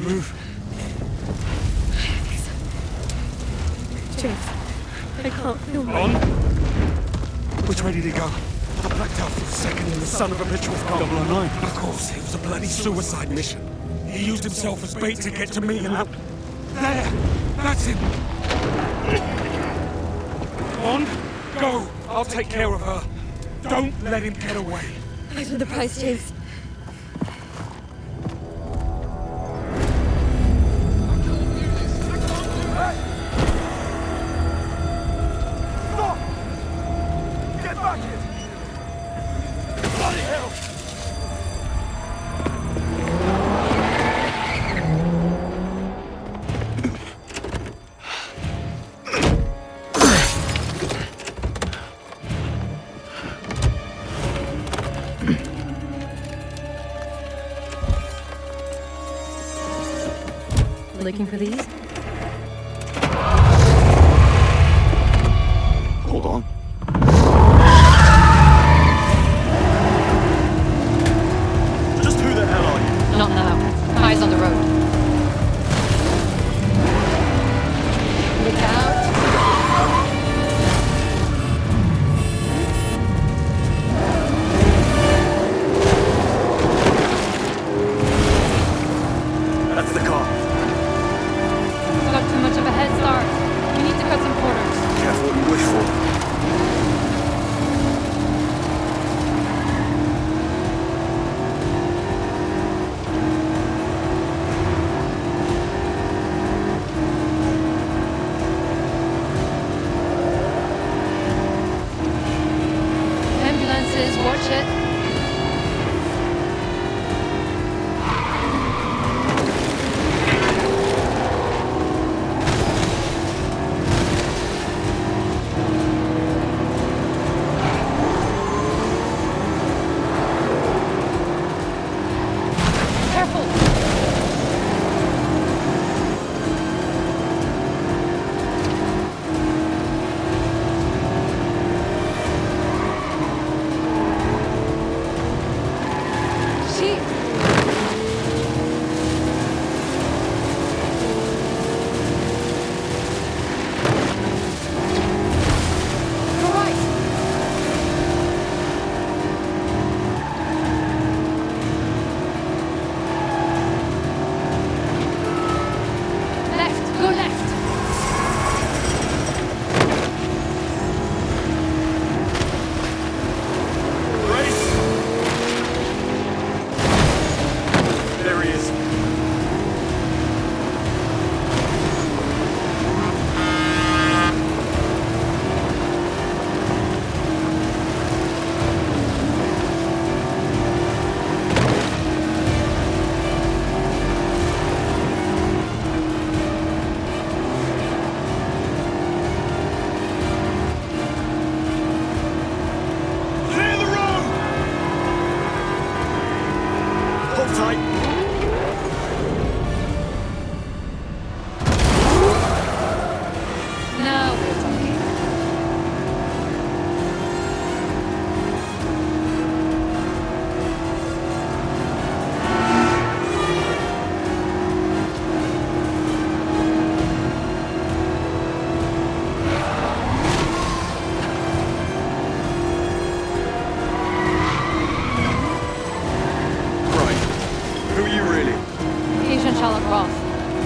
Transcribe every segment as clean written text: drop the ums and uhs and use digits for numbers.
Move. James, I can't feel my... On. Which way did he go? I blacked out for a second and the son of a bitch was gone. 009. Of course, it was a bloody suicide mission. He used himself as bait to get to me and that... There! That's him! On. Go! I'll take care of her. Don't let him get away. What are the price, James? Looking for these? Hold on. Just who the hell are you? Not now. Eyes on the road. Look out. That's the car. Got too much of a head start. We need to cut some corners. Careful what you wish for. Ambulances, watch it.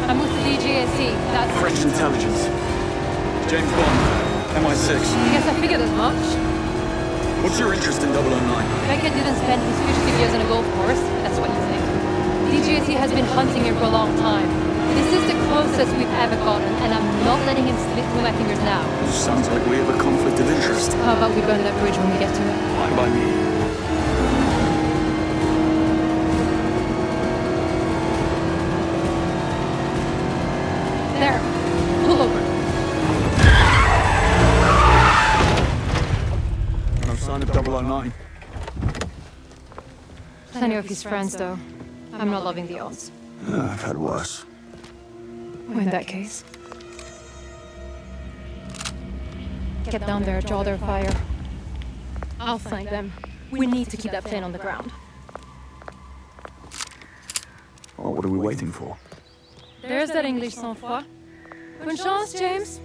I'm with the DGSC, that's... French intelligence. James Bond, MI6. I guess I figured as much. What's your interest in 009? Beckett didn't spend his 50 years on a golf course, that's what you think. DGSC has been hunting him for a long time. This is the closest we've ever gotten, and I'm not letting him slip through my fingers now. Sounds like we have a conflict of interest. How about we burn that bridge when we get to it? Fine by me. There. Pull over. No sign of 009. Plenty of his friends, though. I'm not loving the odds. I've had worse. Well, in that case. Get down there, draw their fire. I'll flank them. We need to keep that plane on the ground. Well, what are we waiting for? There's that English sang-froid. Bonne chance, James.